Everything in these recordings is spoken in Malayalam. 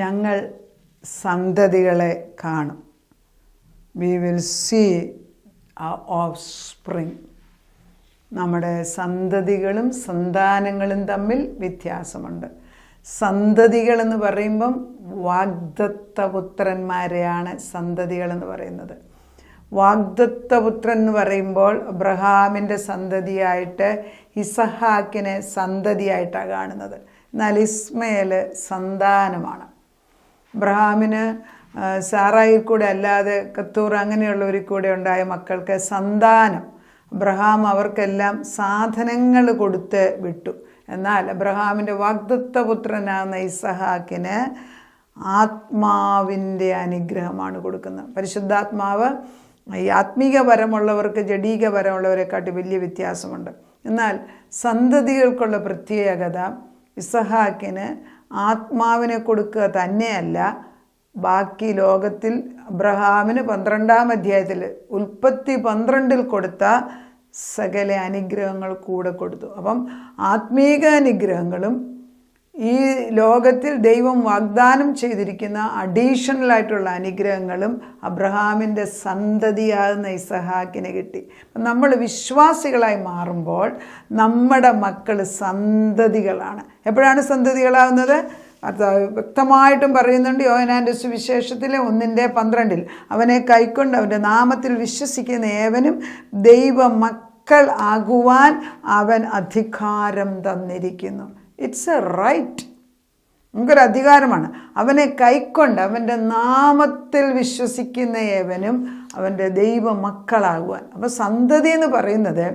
ഞങ്ങൾ സന്തതികളെ കാണും. We will see offspring. നമ്മുടെ സന്തതികളും സന്താനങ്ങളും തമ്മിൽ വ്യത്യാസമുണ്ട്. സന്തതികളെന്ന് പറയുമ്പം വാഗ്ദത്തപുത്രന്മാരെയാണ് സന്തതികളെന്ന് പറയുന്നത്. വാഗ്ദത്തപുത്രൻ എന്ന് പറയുമ്പോൾ അബ്രഹാമിൻ്റെ സന്തതിയായിട്ട് ഇസഹാക്കിനെ സന്തതിയായിട്ടാണ് കാണുന്നത്. എന്നാൽ ഇസ്മയേൽ സന്താനമാണ്. അബ്രഹാമിന് സാറായിൽ കൂടെ അല്ലാതെ കത്തൂർ അങ്ങനെയുള്ളവരിൽ കൂടെ ഉണ്ടായ മക്കൾക്ക് സന്താനം. അബ്രഹാം അവർക്കെല്ലാം സാധനങ്ങൾ കൊടുത്ത് വിട്ടു. എന്നാൽ അബ്രഹാമിൻ്റെ വാഗ്ദത്തപുത്രനാകുന്ന ഇസഹാക്കിന് ആത്മാവിൻ്റെ അനുഗ്രഹമാണ് കൊടുക്കുന്നത്. പരിശുദ്ധാത്മാവ് ഈ ആത്മീക പരമുള്ളവർക്ക് ജഡീക പരമുള്ളവരെക്കാട്ടി വലിയ വ്യത്യാസമുണ്ട്. എന്നാൽ സന്തതികൾക്കുള്ള പ്രത്യേകത ഇസഹാക്കിന് ആത്മാവിനെ കൊടുക്കുക തന്നെയല്ല, ബാക്കി ലോകത്തിൽ അബ്രഹാമിന് 12-ാം അധ്യായത്തിൽ ഉൽപ്പത്തി 12 കൊടുത്ത സകല അനുഗ്രഹങ്ങൾ കൂടെ കൊടുത്തു. അപ്പം ആത്മീക അനുഗ്രഹങ്ങളും ഈ ലോകത്തിൽ ദൈവം വാഗ്ദാനം ചെയ്തിരിക്കുന്ന അഡീഷണലായിട്ടുള്ള അനുഗ്രഹങ്ങളും അബ്രഹാമിൻ്റെ സന്തതിയാകുന്ന ഇസഹാക്കിന് കിട്ടി. നമ്മൾ വിശ്വാസികളായി മാറുമ്പോൾ നമ്മുടെ മക്കൾ സന്തതികളാണ്. എപ്പോഴാണ് സന്തതികളാകുന്നത്? വ്യക്തമായിട്ടും പറയുന്നുണ്ട് യോഹന്നാൻ്റെ സുവിശേഷത്തിലെ 1:12 അവനെ കൈക്കൊണ്ട് അവൻ്റെ നാമത്തിൽ വിശ്വസിക്കുന്ന ഏവനും ദൈവ മക്കൾ ആകുവാൻ അവൻ അധികാരം തന്നിരിക്കുന്നു. It's a right. നമുക്കൊരു അധികാരമാണ്. അവനെ കൈക്കൊണ്ട് അവൻ്റെ നാമത്തിൽ വിശ്വസിക്കുന്ന ഏവനും അവൻ്റെ ദൈവ മക്കളാകുവാൻ. അപ്പോൾ സന്തതി എന്ന് പറയുന്നത്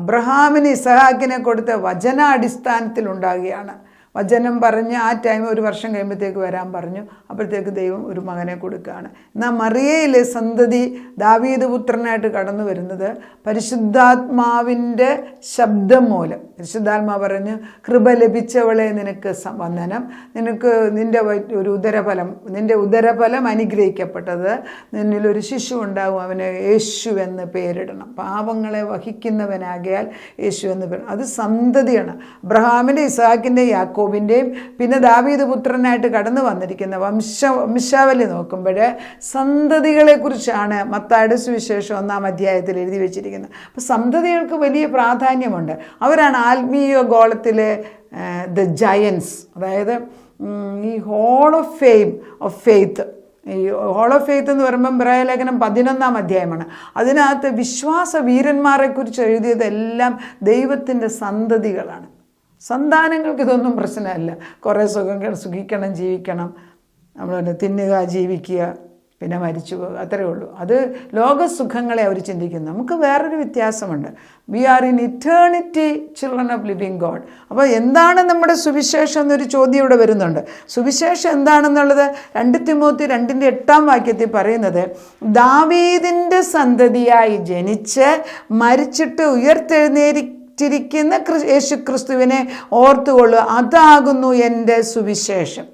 അബ്രഹാമിന് ഇസഹാക്കിനെ കൊടുത്ത വചനാടിസ്ഥാനത്തിൽ ഉണ്ടാകുകയാണ്. വചനം പറഞ്ഞ് ആ ടൈം 1 വർഷം കഴിയുമ്പോഴത്തേക്ക് വരാൻ പറഞ്ഞു. അപ്പോഴത്തേക്ക് ദൈവം ഒരു മകനെ കൊടുക്കുകയാണ്. എന്നാൽ മറിയയിലെ സന്തതി ദാവീദ് പുത്രനായിട്ട് കടന്നു വരുന്നത് പരിശുദ്ധാത്മാവിൻ്റെ ശബ്ദം മൂലം. പരിശുദ്ധാത്മാവ് പറഞ്ഞു, കൃപ ലഭിച്ചവളെ നിനക്ക് വന്ദനം, നിനക്ക് നിൻ്റെ ഉദരഫലം അനുഗ്രഹിക്കപ്പെട്ടത്, നിന്നിലൊരു ശിശു ഉണ്ടാകും, അവന് യേശു എന്ന് പേരിടണം, പാപങ്ങളെ വഹിക്കുന്നവനാകിയാൽ യേശു എന്ന് പേരിടണം. അത് സന്തതിയാണ്. അബ്രഹാമിൻ്റെ ഇസഹാക്കിൻ്റെ യാക്കോബിൻ്റെയും പിന്നെ ദാവീദ് പുത്രനായിട്ട് കടന്നു വന്നിരിക്കുന്ന വംശാവലി നോക്കുമ്പോൾ സന്തതികളെക്കുറിച്ചാണ് മത്തായിയുടെ സുവിശേഷം 1-ാം അധ്യായത്തിൽ എഴുതി വെച്ചിരിക്കുന്നത്. അപ്പോൾ സന്തതികൾക്ക് വലിയ പ്രാധാന്യമുണ്ട്. അവരാണ് ആത്മീയ ഗോളത്തിലെ ദ ജയൻസ്. അതായത് ഈ hall of fame of faith. ഈ ഹോൾ ഓഫ് ഫെയ്ത്ത് എന്ന് പറയുമ്പം ഇബ്രായ ലേഖനം 11-ാം അധ്യായമാണ്. അതിനകത്ത് വിശ്വാസ വീരന്മാരെക്കുറിച്ച് എഴുതിയതെല്ലാം ദൈവത്തിൻ്റെ സന്തതികളാണ്. സന്താനങ്ങൾക്ക് ഇതൊന്നും പ്രശ്നമല്ല. കുറേ സുഖിക്കണം, ജീവിക്കണം, നമ്മൾ തിന്നുക, ജീവിക്കുക, പിന്നെ മരിച്ചു പോകുക, അത്രയേ ഉള്ളൂ. അത് ലോകസുഖങ്ങളെ അവർ ചിന്തിക്കുന്നു. നമുക്ക് വേറൊരു വ്യത്യാസമുണ്ട്. We are in eternity children of living God. അപ്പോൾ എന്താണ് നമ്മുടെ സുവിശേഷം എന്നൊരു ചോദ്യം ഇവിടെ വരുന്നുണ്ട്. സുവിശേഷം എന്താണെന്നുള്ളത് 2 തിമോത്തി 2:8 വാക്യത്തിൽ പറയുന്നത്, ദാവീദിൻ്റെ സന്തതിയായി ജനിച്ച് മരിച്ചിട്ട് ഉയർത്തെഴുന്നേറ്റിരിക്കുന്ന യേശു ക്രിസ്തുവിനെ ഓർത്തുകൊള്ളുക, അതാകുന്നു എൻ്റെ സുവിശേഷം.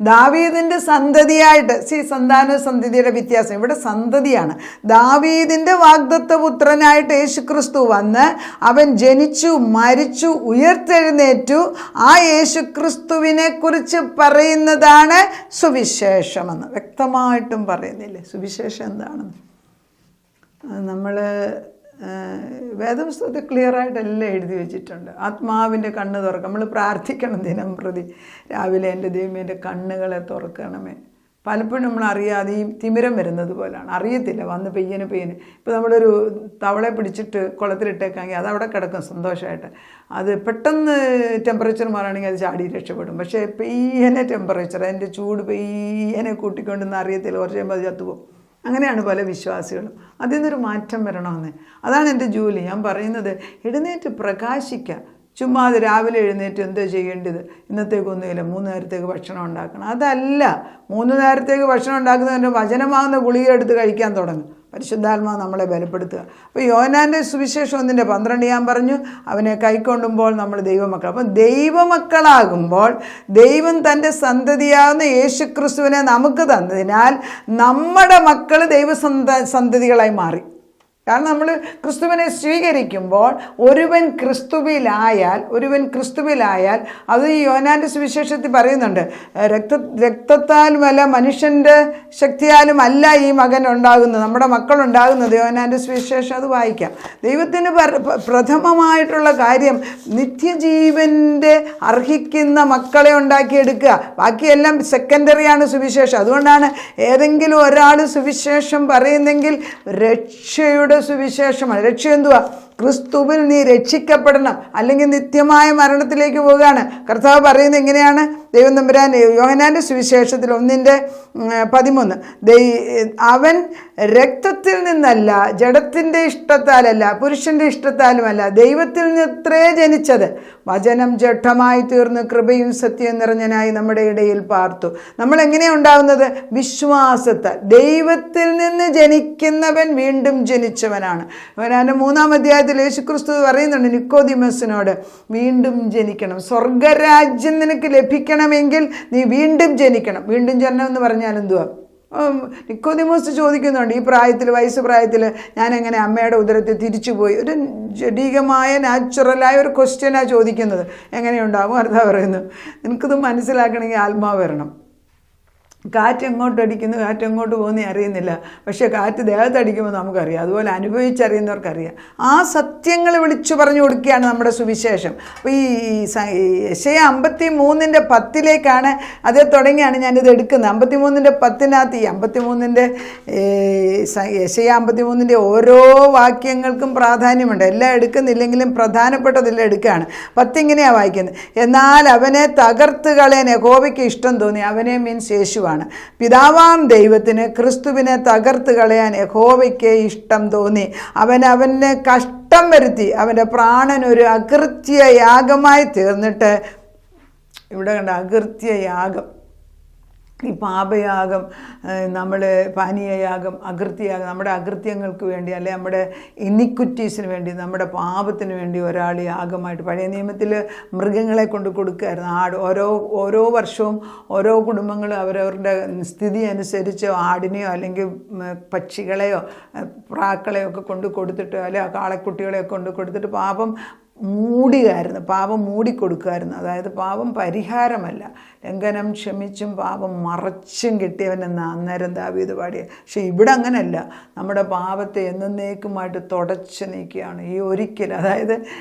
ദാവീദിൻ്റെ സന്തതിയായിട്ട് സന്താന സന്തതിയുടെ വ്യത്യാസം ഇവിടെ സന്തതിയാണ്. ദാവീദിൻ്റെ വാഗ്ദത്തപുത്രനായിട്ട് യേശു ക്രിസ്തു വന്ന് അവൻ ജനിച്ചു, മരിച്ചു, ഉയർത്തെഴുന്നേറ്റു. ആ യേശു ക്രിസ്തുവിനെ കുറിച്ച് പറയുന്നതാണ് സുവിശേഷമെന്ന്. വ്യക്തമായിട്ടും പറയുന്നില്ലേ സുവിശേഷം എന്താണെന്ന്? നമ്മൾ വേദപുസ്തകത്തിൽ ക്ലിയറായിട്ടെല്ലാം എഴുതി വെച്ചിട്ടുണ്ട്. ആത്മാവിൻ്റെ കണ്ണ് തുറക്കുക. നമ്മൾ പ്രാർത്ഥിക്കണം ദിനം പ്രതി. രാവിലെ എൻ്റെ ദൈവമേ എൻ്റെ കണ്ണുകളെ തുറക്കണമേ. പലപ്പോഴും നമ്മൾ അറിയാതെ ഈ തിമിരം വരുന്നത് പോലെയാണ്, അറിയത്തില്ല, വന്ന് പെയ്യന്. ഇപ്പോൾ നമ്മളൊരു തവളെ പിടിച്ചിട്ട് കുളത്തിലിട്ടേക്കാമെങ്കിൽ അതവിടെ കിടക്കും സന്തോഷമായിട്ട്. അത് പെട്ടെന്ന് ടെമ്പറേച്ചർ മാറുകയാണെങ്കിൽ അത് ചാടി രക്ഷപ്പെടും. പക്ഷേ പെയ്യനെ ടെമ്പറേച്ചർ, അതിൻ്റെ ചൂട് പെയ്യനെ കൂട്ടിക്കൊണ്ടെന്ന് അറിയത്തില്ല, കുറച്ച് കഴിയുമ്പോൾ അത് ചത്തുപോകും. അങ്ങനെയാണ് പല വിശ്വാസികളും. അതിൽ നിന്നൊരു മാറ്റം വരണമെന്ന്. അതാണ് എൻ്റെ ജോലി. ഞാൻ പറയുന്നത് എഴുന്നേറ്റ് പ്രകാശിക്കുക. ചുമ്മാ അത് രാവിലെ എഴുന്നേറ്റ് എന്തോ ചെയ്യേണ്ടത്, ഇന്നത്തേക്കൊന്നുമില്ല 3 നേരത്തേക്ക് ഭക്ഷണം ഉണ്ടാക്കണം. അതല്ല, 3 നേരത്തേക്ക് ഭക്ഷണം ഉണ്ടാക്കുന്നതിൻ്റെ വചനമാകുന്ന ഗുളിക എടുത്ത് കഴിക്കാൻ തുടങ്ങും. പരിശുദ്ധാത്മാവ് നമ്മളെ ബലപ്പെടുത്തുക. അപ്പോൾ യോഹന്നാൻ്റെ സുവിശേഷം 1:12 ഞാൻ പറഞ്ഞു, അവനെ കൈക്കൊണ്ടുമ്പോൾ നമ്മൾ ദൈവമക്കൾ. അപ്പം ദൈവമക്കളാകുമ്പോൾ ദൈവം തൻ്റെ സന്തതിയാകുന്ന യേശു ക്രിസ്തുവിനെ നമുക്ക് തന്നതിനാൽ നമ്മുടെ മക്കൾ സന്തതികളായി മാറി. കാരണം നമ്മൾ ക്രിസ്തുവിനെ സ്വീകരിക്കുമ്പോൾ ഒരുവൻ ക്രിസ്തുവിലായാൽ അത് ഈ യോഹന്നാന്റെ സുവിശേഷത്തിൽ പറയുന്നുണ്ട്, രക്തത്താലുമല്ല മനുഷ്യൻ്റെ ശക്തിയാലും അല്ല ഈ മകൻ ഉണ്ടാകുന്നത്, നമ്മുടെ മക്കളുണ്ടാകുന്നത്. യോഹന്നാന്റെ സുവിശേഷം അത് വായിക്കാം. ദൈവത്തിന് പ്രഥമമായിട്ടുള്ള കാര്യം നിത്യജീവൻ്റെ അർഹിക്കുന്ന മക്കളെ ഉണ്ടാക്കിയെടുക്കുക. ബാക്കിയെല്ലാം സെക്കൻഡറിയാണ് സുവിശേഷം. അതുകൊണ്ടാണ് ഏതെങ്കിലും ഒരാൾ സുവിശേഷം പറയുന്നെങ്കിൽ രക്ഷയുടെ സുവിശേഷമാണ്. രക്ഷ എന്തുവാ? ക്രിസ്തുവിൽ നീ രക്ഷിക്കപ്പെടണം, അല്ലെങ്കിൽ നിത്യമായ മരണത്തിലേക്ക് പോവുകയാണ്. കർത്താവ് പറയുന്നത് എങ്ങനെയാണ്? ദൈവം തമ്പുരാൻ യോഹന്നാന്റെ സുവിശേഷത്തിൽ 1:13, അവൻ രക്തത്തിൽ നിന്നല്ല, ജഡത്തിൻ്റെ ഇഷ്ടത്താലല്ല, പുരുഷൻ്റെ ഇഷ്ടത്താലുമല്ല, ദൈവത്തിൽ നിന്നത്രേ ജനിച്ചത്, വചനം ജഡമായി തീർന്ന് കൃപയും സത്യവും നിറഞ്ഞനായി നമ്മുടെ ഇടയിൽ പാർത്തു. നമ്മൾ എങ്ങനെയാണ് ഉണ്ടാകുന്നത്? വിശ്വാസത്താൽ. ദൈവത്തിൽ നിന്ന് ജനിക്കുന്നവൻ വീണ്ടും ജനിച്ചവനാണ്. യോഹന്നാന്റെ 3-ാം അധ്യായത്തിൽ യേശുക്രിസ്തു പറയുന്നുണ്ട് നിക്കോദിമസിനോട്, വീണ്ടും ജനിക്കണം, സ്വർഗരാജ്യം നിനക്ക് ലഭിക്കണമെങ്കിൽ നീ വീണ്ടും ജനിക്കണം. വീണ്ടും ജനനം എന്ന് പറഞ്ഞാൽ എന്തുവാ? നിക്കോദിമോസ് ചോദിക്കുന്നുണ്ട്, ഈ പ്രായത്തിൽ, വയസ്സ് പ്രായത്തിൽ ഞാൻ എങ്ങനെ അമ്മയുടെ ഉദരത്തിൽ തിരിച്ചുപോയി? ഒരു ജഡികമായ നാച്ചുറലായ ഒരു ക്വസ്റ്റ്യനാണ് ചോദിക്കുന്നത്. എങ്ങനെയുണ്ടാകും? അർത്ഥം പറയുന്നു, നിനക്കിത് മനസ്സിലാക്കണമെങ്കിൽ ആത്മാവ് വരണം. കാറ്റ് എങ്ങോട്ട് അടിക്കുന്നു, കാറ്റ് എങ്ങോട്ട് പോകുന്നേ അറിയുന്നില്ല, പക്ഷേ കാറ്റ് ദേഹത്തടിക്കുമ്പോൾ നമുക്കറിയാം. അതുപോലെ അനുഭവിച്ചറിയുന്നവർക്കറിയാം. ആ സത്യങ്ങൾ വിളിച്ചു പറഞ്ഞു കൊടുക്കുകയാണ് നമ്മുടെ സുവിശേഷം. അപ്പോൾ ഈ യെശയ്യാ 53:10 അതേ തുടങ്ങിയാണ് ഞാനിത് എടുക്കുന്നത്. 53:10 ഈ 53 യെശയ്യാ 53 ഓരോ വാക്യങ്ങൾക്കും പ്രാധാന്യമുണ്ട്. എല്ലാം എടുക്കുന്നില്ലെങ്കിലും പ്രധാനപ്പെട്ടതെല്ലാം എടുക്കുകയാണ്. 10 ഇങ്ങനെയാണ് വായിക്കുന്നത്, എന്നാൽ അവനെ തകർത്ത് കളയാൻ യഹോവയ്ക്ക് ഇഷ്ടം തോന്നി. അവനെ മീൻസ് യേശുവാണ്. പിതാവാം ദൈവത്തിന് ക്രിസ്തുവിനെ തകർത്ത് കളയാൻ യഹോവയ്ക്ക് ഇഷ്ടം തോന്നി. അവനെ കഷ്ടം വരുത്തി. അവൻ്റെ പ്രാണൻ ഒരു അകൃത്യ യാഗമായി തീർന്നിട്ട്, ഇവിടെ കണ്ട അകൃത്യയാഗം, ഈ പാപയാഗം, നമ്മൾ പാനീയയാഗം, അകൃത്യയാഗം, നമ്മുടെ അകൃത്യങ്ങൾക്ക് വേണ്ടി, അല്ലെ നമ്മുടെ ഇനിക്വിറ്റീസിന് വേണ്ടി, നമ്മുടെ പാപത്തിന് വേണ്ടി ഒരാൾ യാഗമായിട്ട്. പഴയ നിയമത്തിൽ മൃഗങ്ങളെ കൊണ്ട് കൊടുക്കുമായിരുന്നു. ആട് ഓരോ വർഷവും ഓരോ കുടുംബങ്ങളും അവരവരുടെ സ്ഥിതി അനുസരിച്ച് ആടിനെയോ അല്ലെങ്കിൽ പക്ഷികളെയോ പ്രാക്കളെയോ ഒക്കെ കൊണ്ട് കൊടുത്തിട്ട്, അല്ലെ കാളക്കുട്ടികളെയൊക്കെ കൊണ്ട് കൊടുത്തിട്ട് പാപം മൂടിക്കൊടുക്കുമായിരുന്നു. അതായത് പാപം പരിഹാരമല്ല, ലംഘനം ക്ഷമിച്ചും പാപം മറച്ചും കിട്ടിയവനെന്ന് അന്നേരം ദാവീദ് പാടിയ. പക്ഷെ ഇവിടെ അങ്ങനെയല്ല, നമ്മുടെ പാപത്തെ എന്നേക്കുമായിട്ട് തുടച്ച് നീക്കുകയാണ് ഈ ഒരിക്കൽ. അതായത്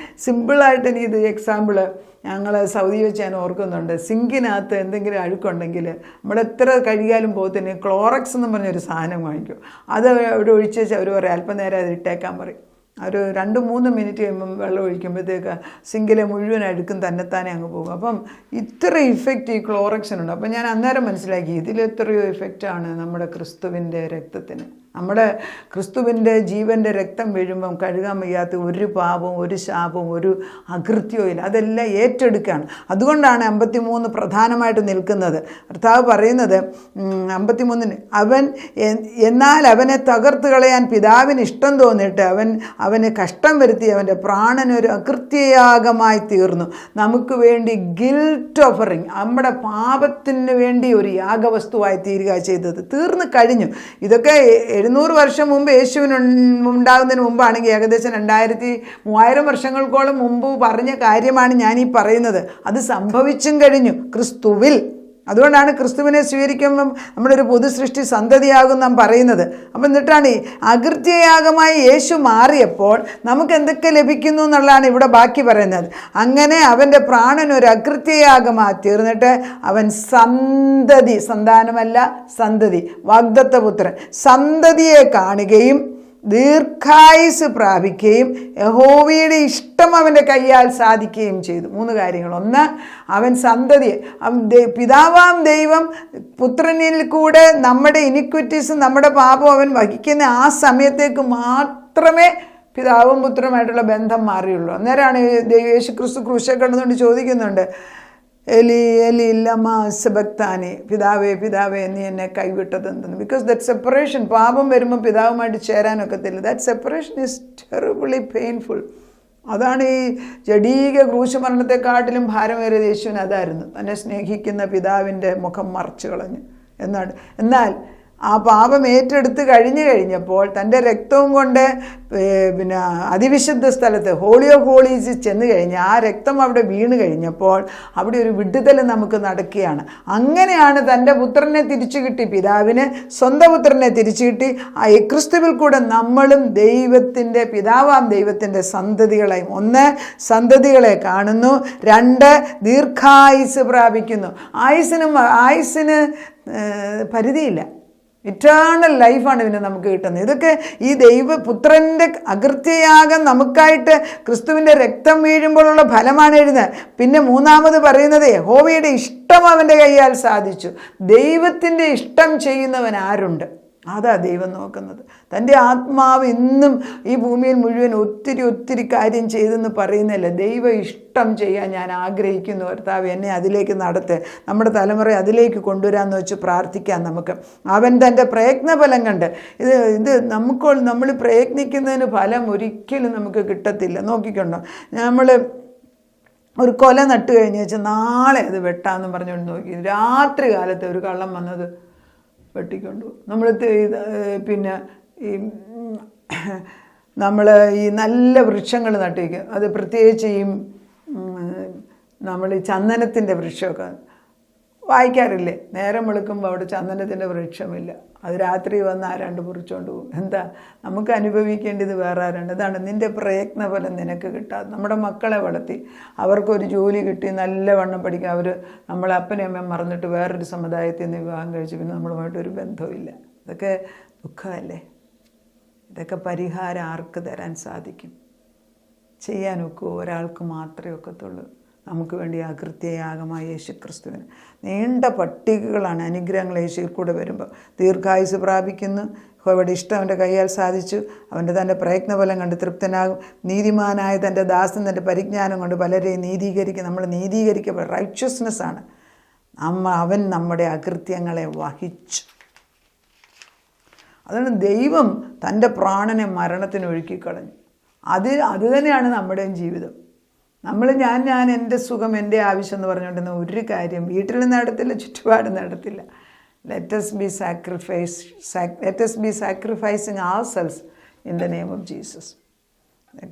സിമ്പിളായിട്ട് എനിക്കിത് എക്സാമ്പിള്, ഞങ്ങൾ സൗദി വെച്ച് ഞാൻ ഓർക്കുന്നുണ്ട്, സിങ്കിനകത്ത് എന്തെങ്കിലും അഴുക്കുണ്ടെങ്കിൽ നമ്മൾ എത്ര കഴുകിയാലും പോകത്തിന് ക്ലോറക്സ് എന്ന് പറഞ്ഞൊരു സാധനം വാങ്ങിക്കും. അത് അവിടെ ഒഴിച്ച് അവർ പറയും അല്പം നേരം അത് ഇട്ടേക്കാൻ പറയും. ഒരു 2-3 മിനിറ്റ് കഴിയുമ്പം വെള്ളം ഒഴിക്കുമ്പോഴത്തേക്ക് സിങ്കിലെ മുഴുവൻ അഴുക്കും തന്നെത്താനെ അങ്ങ് പോകും. അപ്പം ഇത്ര ഇഫക്റ്റ് ഈ ക്ലോറക്സിനുണ്ട്. അപ്പം ഞാൻ അന്നേരം മനസ്സിലാക്കി ഇതിലെത്രയോ ഇഫക്റ്റാണ് നമ്മുടെ ക്രിസ്തുവിൻ്റെ രക്തത്തിന്. നമ്മുടെ ക്രിസ്തുവിൻ്റെ ജീവൻ്റെ രക്തം വീഴുമ്പം കഴുകാൻ വയ്യാത്ത ഒരു പാപവും ഒരു ശാപവും ഒരു അകൃത്യവും ഇല്ല. അതെല്ലാം ഏറ്റെടുക്കുകയാണ്. അതുകൊണ്ടാണ് 53 പ്രധാനമായിട്ട് നിൽക്കുന്നത്. കർത്താവ് പറയുന്നത് 53 എന്നാൽ അവനെ തകർത്ത് കളയാൻ പിതാവിന് ഇഷ്ടം തോന്നിയിട്ട് അവന് കഷ്ടം വരുത്തി അവൻ്റെ പ്രാണനൊരു അകൃത്യയാഗമായി തീർന്നു. നമുക്ക് വേണ്ടി ഗിൽറ്റ് ഓഫറിങ്, നമ്മുടെ പാപത്തിന് വേണ്ടി ഒരു യാഗവസ്തുവായി തീരുക ചെയ്തത്. തീർന്നു കഴിഞ്ഞു. ഇതൊക്കെ 700 വർഷം മുമ്പ് യേശുവിന് ഉണ്ടാകുന്നതിന് മുമ്പാണെങ്കിൽ ഏകദേശം 2000-3000 വർഷങ്ങൾക്കോളം മുമ്പ് പറഞ്ഞ കാര്യമാണ് ഞാനീ പറയുന്നത്. അത് സംഭവിച്ചും കഴിഞ്ഞു ക്രിസ്തുവിൽ. അതുകൊണ്ടാണ് ക്രിസ്തുവിനെ സ്വീകരിക്കുമ്പം നമ്മളൊരു പുതുസൃഷ്ടി സന്തതിയാകും നാം പറയുന്നത്. അപ്പം എന്നിട്ടാണ് ഈ അകൃത്യയാഗമായി യേശു മാറിയപ്പോൾ നമുക്ക് എന്തൊക്കെ ലഭിക്കുന്നു എന്നുള്ളതാണ് ഇവിടെ ബാക്കി പറയുന്നത്. അങ്ങനെ അവൻ്റെ പ്രാണൻ ഒരു അകൃത്യയാഗമായി തീർന്നിട്ട് അവൻ സന്താനമല്ല സന്തതി, വാഗ്ദത്തപുത്രൻ, സന്തതിയെ കാണുകയും ദീർഘായുസ് പ്രാപിക്കുകയും യഹോവയുടെ ഇഷ്ടം അവൻ്റെ കയ്യാൽ സാധിക്കുകയും ചെയ്തു. 3 കാര്യങ്ങൾ. 1, അവൻ സന്തതിയെ, പിതാവാം ദൈവം പുത്രനിൽ കൂടെ നമ്മുടെ ഇനിക്വിറ്റീസും നമ്മുടെ പാപവും അവൻ വഹിക്കുന്ന ആ സമയത്തേക്ക് മാത്രമേ പിതാവും പുത്രനുമായിട്ടുള്ള ബന്ധം മാറിയുള്ളൂ. അന്നേരമാണ് യേശു ക്രിസ്തു ക്രൂശിൽ കിടന്നുകൊണ്ട് ചോദിക്കുന്നുണ്ട്, എലി എലി ലമാ സബക്താനി, പിതാവേ പിതാവേ നീ എന്നെ കൈവിട്ടതെന്തെന്ന്. ബിക്കോസ് ദറ്റ് സെപ്പറേഷൻ, പാപം വരുമ്പോൾ പിതാവുമായിട്ട് ചേരാനൊക്കത്തില്ല. That separation is terribly painful. അതാണ് ഈ ജഡീക ക്രൂശമരണത്തെക്കാട്ടിലും ഭാരമേറിയ യേശുവിന് അതായിരുന്നു. തന്നെ സ്നേഹിക്കുന്ന പിതാവിൻ്റെ മുഖം മറച്ചു കളഞ്ഞു. എന്നാൽ ആ പാപം ഏറ്റെടുത്ത് കഴിഞ്ഞപ്പോൾ തൻ്റെ രക്തവും കൊണ്ട് പിന്നെ അതിവിശുദ്ധ സ്ഥലത്ത് ഹോളി ഓഫ് ഹോളീസിൽ ചെന്ന് കഴിഞ്ഞ് ആ രക്തം അവിടെ വീണ് കഴിഞ്ഞപ്പോൾ അവിടെ ഒരു വിടുതൽ നമുക്ക് നടക്കുകയാണ്. അങ്ങനെയാണ് തൻ്റെ പുത്രനെ തിരിച്ചു കിട്ടി, പിതാവിന് സ്വന്തം പുത്രനെ തിരിച്ചു കിട്ടി. ആ ക്രിസ്തുവിൽ കൂടെ നമ്മളും ദൈവത്തിൻ്റെ പിതാവാം ദൈവത്തിൻ്റെ സന്തതികളായി, 1 സന്തതികളെ കാണുന്നു, 2 ദീർഘായുസ് പ്രാപിക്കുന്നു. ആയുസ്സിന് പരിധിയില്ല. ഇറ്റേണൽ ലൈഫാണ് പിന്നെ നമുക്ക് കിട്ടുന്നത്. ഇതൊക്കെ ഈ ദൈവപുത്രൻ്റെ അകൃത്യയാഗം നമുക്കായിട്ട് ക്രിസ്തുവിൻ്റെ രക്തം വീഴുമ്പോഴുള്ള ഫലമാണ് എഴുതുന്നത്. പിന്നെ 3 പറയുന്നത് യഹോവയുടെ ഇഷ്ടം അവൻ്റെ കയ്യാൽ സാധിച്ചു. ദൈവത്തിൻ്റെ ഇഷ്ടം ചെയ്യുന്നവൻ ആരുണ്ട്? അതാ ദൈവം നോക്കുന്നത്. തൻ്റെ ആത്മാവ് ഇന്നും ഈ ഭൂമിയിൽ മുഴുവൻ ഒത്തിരി കാര്യം ചെയ്തെന്ന് പറയുന്നില്ല. ദൈവ ഇഷ്ടം ചെയ്യാൻ ഞാൻ ആഗ്രഹിക്കുന്നു കർത്താവ്, എന്നെ അതിലേക്ക് നടത്ത്, നമ്മുടെ തലമുറ അതിലേക്ക് വെച്ച് പ്രാർത്ഥിക്കാം നമുക്ക്. അവൻ തൻ്റെ പ്രയത്നഫലം കണ്ട് നമ്മൾ പ്രയത്നിക്കുന്നതിന് ഫലം ഒരിക്കലും നമുക്ക് കിട്ടത്തില്ല. നോക്കിക്കൊണ്ടോ, നമ്മൾ ഒരു കൊല നട്ട് കഴിഞ്ഞ് വെച്ചാൽ നാളെ അത് വെട്ടാമെന്ന് പറഞ്ഞുകൊണ്ട് നോക്കി, രാത്രി കാലത്ത് ഒരു കള്ളം വന്നത് വെട്ടിക്കൊണ്ടു. നമ്മൾ പിന്നെ ഈ നല്ല വൃക്ഷങ്ങൾ നട്ടിരിക്കും. അത് പ്രത്യേകിച്ച് നമ്മൾ ഈ ചന്ദനത്തിൻ്റെ വൃക്ഷമൊക്കെ വായിക്കാറില്ലേ? നേരം വെളുക്കുമ്പോൾ അവിടെ ചന്ദനത്തിൻ്റെ വൃക്ഷമില്ല, അത് രാത്രി വന്ന് ആരാണ്ട് മുറിച്ചുകൊണ്ട് പോകും. എന്താ? നമുക്ക് അനുഭവിക്കേണ്ടത് വേറെ ആരാണ്ട്. അതാണ് നിൻ്റെ പ്രയത്നഫലം നിനക്ക് കിട്ടാതെ. നമ്മുടെ മക്കളെ വളർത്തി അവർക്കൊരു ജോലി കിട്ടി നല്ലവണ്ണം പഠിക്കുക, അവർ നമ്മളെ അപ്പനെയും അമ്മയും മറന്നിട്ട് വേറൊരു സമുദായത്തിൽ നിന്ന് വിവാഹം കഴിച്ച് പിന്നെ നമ്മളുമായിട്ടൊരു ബന്ധവുമില്ല. ഇതൊക്കെ ദുഃഖമല്ലേ? ഇതൊക്കെ പരിഹാരം ആർക്ക് തരാൻ സാധിക്കും? ചെയ്യാനൊക്കെ ഒരാൾക്ക് മാത്രമേ ഒക്കത്തുള്ളൂ. നമുക്ക് വേണ്ടി അകൃത്യയാഗമായ യേശു ക്രിസ്തുവിന് നീണ്ട പട്ടികകളാണ് അനുഗ്രഹങ്ങൾ യേശുവിൽ കൂടെ വരുമ്പോൾ. ദീർഘായുസ് പ്രാപിക്കുന്നു, യഹോവയുടെ ഇഷ്ടം അവൻ്റെ കയ്യാൽ സാധിച്ചു, അവൻ്റെ തൻ്റെ പ്രയത്നഫലം കണ്ട് തൃപ്തനാകും. നീതിമാനായ തൻ്റെ ദാസൻ തൻ്റെ പരിജ്ഞാനം കൊണ്ട് പലരെയും നീതീകരിക്കും. നമ്മൾ നീതീകരിക്കപ്പെടും, റൈറ്റ്യസ്നെസ്സാണ്. അവൻ നമ്മുടെ അകൃത്യങ്ങളെ വഹിച്ചു. അതുകൊണ്ട് ദൈവം തൻ്റെ പ്രാണനെ മരണത്തിന് ഒഴുക്കിക്കളഞ്ഞു. അത് തന്നെയാണ് നമ്മുടെയും ജീവിതം. നമ്മൾ ഞാൻ എൻ്റെ സുഖം എൻ്റെ ആവശ്യം എന്ന് പറഞ്ഞുകൊണ്ടിരുന്ന ഒരു കാര്യം വീട്ടിൽ നടത്തില്ല, ചുറ്റുപാട് നടത്തില്ല. Let us be sacrificing ourselves in the name of Jesus.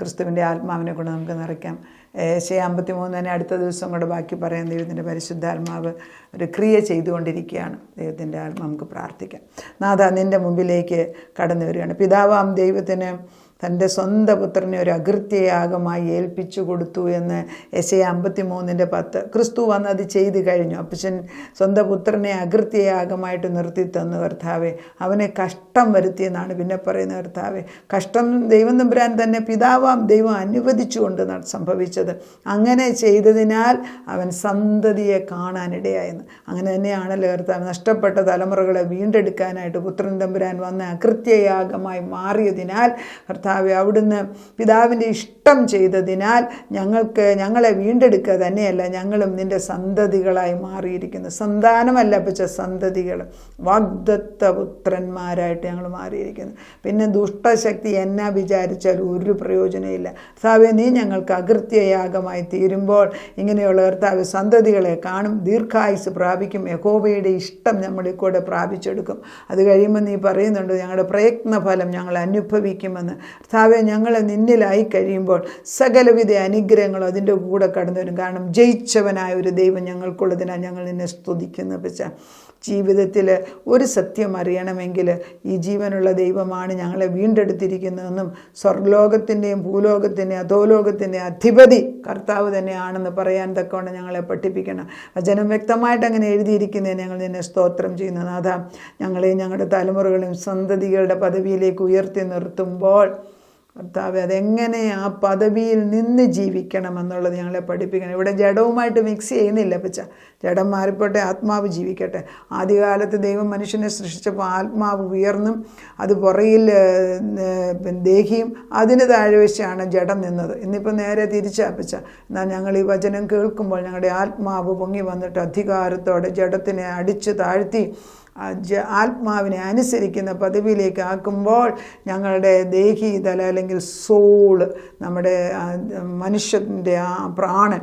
ക്രിസ്തുവിൻ്റെ ആത്മാവിനെ കൊണ്ട് നമുക്ക് നിറയ്ക്കാം. ഏശയ്യ 53 അടുത്ത ദിവസം കൂടെ ബാക്കി പറയാൻ ദൈവത്തിൻ്റെ പരിശുദ്ധാത്മാവ് ഒരു ക്രിയ ചെയ്തുകൊണ്ടിരിക്കുകയാണ്. ദൈവത്തിൻ്റെ ആത്മാവ് നമുക്ക് പ്രാർത്ഥിക്കാം. നാഥ, നിൻ്റെ മുമ്പിലേക്ക് കടന്നു വരികയാണ്. പിതാവാം ദൈവത്തിന് തൻ്റെ സ്വന്തം പുത്രനെ ഒരു അകൃത്യയാഗമായി ഏൽപ്പിച്ചു കൊടുത്തു എന്ന് യെശയ്യാ 53:10. ക്രിസ്തു വന്ന് അത് ചെയ്തു കഴിഞ്ഞു. അപ്പച്ചൻ സ്വന്തം പുത്രനെ അകൃത്യയാഗമായിട്ട് നിർത്തി തന്നു കർത്താവെ. അവനെ കഷ്ടം വരുത്തിയെന്നാണ് പിന്നെ പറയുന്നത് കർത്താവെ. കഷ്ടം ദൈവം തമ്പുരാൻ തന്നെ പിതാവാം ദൈവം അനുവദിച്ചുകൊണ്ട് സംഭവിച്ചത്. അങ്ങനെ ചെയ്തതിനാൽ അവൻ സന്തതിയെ കാണാനിടയായെന്ന്. അങ്ങനെ തന്നെയാണല്ലോ കർത്താവ്. നഷ്ടപ്പെട്ട തലമുറകളെ വീണ്ടെടുക്കാനായിട്ട് പുത്രൻ തമ്പുരാൻ വന്ന അകൃത്യയാഗമായി മാറിയതിനാൽ കർത്താവെ, അവിടുന്ന് പിതാവിൻ്റെ ഇഷ്ടം ചെയ്തതിനാൽ ഞങ്ങളെ വീണ്ടെടുക്കുക തന്നെയല്ല, ഞങ്ങളും നിൻ്റെ സന്തതികളായി മാറിയിരിക്കുന്നു. സന്താനമല്ല പക്ഷേ സന്തതികൾ, വാഗ്ദത്ത പുത്രന്മാരായിട്ട് ഞങ്ങൾ മാറിയിരിക്കുന്നു. പിന്നെ ദുഷ്ടശക്തി എന്നാ വിചാരിച്ചാൽ ഒരു പ്രയോജനമില്ല. കർത്താവെ, നീ ഞങ്ങൾക്ക് അകൃത്യയാഗമായി തീരുമ്പോൾ ഇങ്ങനെയുള്ള കർത്താവ് സന്തതികളെ കാണും, ദീർഘായുസ് പ്രാപിക്കും, യഹോവയുടെ ഇഷ്ടം നമ്മളിൽ കൂടെ പ്രാപിച്ചെടുക്കും. അത് കഴിയുമ്പോൾ നീ പറയുന്നുണ്ട് ഞങ്ങളുടെ പ്രയത്നഫലം ഞങ്ങൾ അനുഭവിക്കുമെന്ന്. കർത്താവെ, ഞങ്ങൾ നിന്നിലായി കഴിയുമ്പോൾ സകലവിധ അനുഗ്രഹങ്ങളും അതിൻ്റെ കൂടെ കടന്നു വരും. കാരണം ജയിച്ചവനായ ഒരു ദൈവം ഞങ്ങൾക്കുള്ളതിനാൽ ഞങ്ങൾ നിന്നെ സ്തുതിക്കുന്നു. പക്ഷേ ജീവിതത്തിൽ ഒരു സത്യം അറിയണമെങ്കിൽ ഈ ജീവനുള്ള ദൈവമാണ് ഞങ്ങളെ വീണ്ടെടുത്തിരിക്കുന്നതെന്നും സ്വർലോകത്തിൻ്റെയും ഭൂലോകത്തിൻ്റെയും അധോലോകത്തിൻ്റെയും അധിപതി കർത്താവ് തന്നെയാണെന്ന് പറയാൻ തക്കവണ്ണം ഞങ്ങളെ പഠിപ്പിക്കണം. വചനം വ്യക്തമായിട്ട് അങ്ങനെ എഴുതിയിരിക്കുന്നതിന് ഞങ്ങൾ നിന്നെ സ്തോത്രം ചെയ്യുന്നു. നാഥ, ഞങ്ങളെയും ഞങ്ങളുടെ തലമുറകളെയും സന്തതികളുടെ പദവിയിലേക്ക് ഉയർത്തി നിർത്തുമ്പോൾ കർത്താവ് അതെങ്ങനെ ആ പദവിയിൽ നിന്ന് ജീവിക്കണമെന്നുള്ളത് ഞങ്ങളെ പഠിപ്പിക്കണം. ഇവിടെ ജഡവുമായിട്ട് മിക്സ് ചെയ്യുന്നില്ല. പച്ച ജഡം മാറിപ്പോട്ടെ, ആത്മാവ് ജീവിക്കട്ടെ. ആദ്യകാലത്ത് ദൈവം മനുഷ്യനെ സൃഷ്ടിച്ചപ്പോൾ ആത്മാവ് ഉയർന്നും അത് പുറയിൽ ദേഹിയും അതിന് താഴ്വശയാണ് ജഡം നിന്നത്. ഇന്നിപ്പോൾ നേരെ തിരിച്ചാ പച്ച. എന്നാൽ ഞങ്ങൾ ഈ വചനം കേൾക്കുമ്പോൾ ഞങ്ങളുടെ ആത്മാവ് പൊങ്ങി വന്നിട്ട് അധികാരത്തോടെ ജഡത്തിനെ അടിച്ചു താഴ്ത്തി ആത്മാവിനെ അനുസരിക്കുന്ന പദവിയിലേക്ക് ആക്കുമ്പോൾ ഞങ്ങളുടെ ദേഹീതല അല്ലെങ്കിൽ സോള്, നമ്മുടെ മനുഷ്യൻ്റെ ആ പ്രാണൻ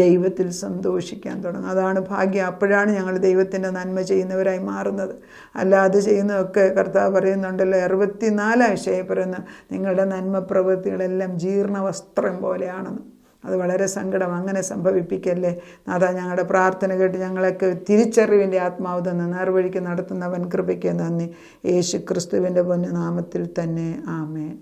ദൈവത്തിൽ സന്തോഷിക്കാൻ തുടങ്ങും. അതാണ് ഭാഗ്യം. അപ്പോഴാണ് ഞങ്ങൾ ദൈവത്തിൻ്റെ നന്മ ചെയ്യുന്നവരായി മാറുന്നത്. അല്ലാതെ ചെയ്യുന്നതൊക്കെ കർത്താവ് പറയുന്നുണ്ടല്ലോ, 64 പറയുന്നു, നിങ്ങളുടെ നന്മ പ്രവൃത്തികളെല്ലാം ജീർണ വസ്ത്രം പോലെയാണെന്ന്. അത് വളരെ സങ്കടം. അങ്ങനെ സംഭവിപ്പിക്കല്ലേ നാഥാ. ഞങ്ങളുടെ പ്രാർത്ഥന കേട്ട് ഞങ്ങളൊക്കെ തിരിച്ചറിവിൻ്റെ ആത്മാവ് തന്ന് നേർവഴിക്ക് നടത്തുന്നവൻ കൃപയ്ക്ക് നന്ദി. യേശു ക്രിസ്തുവിൻ്റെ പൊന്നു നാമത്തിൽ തന്നെ ആമേൻ.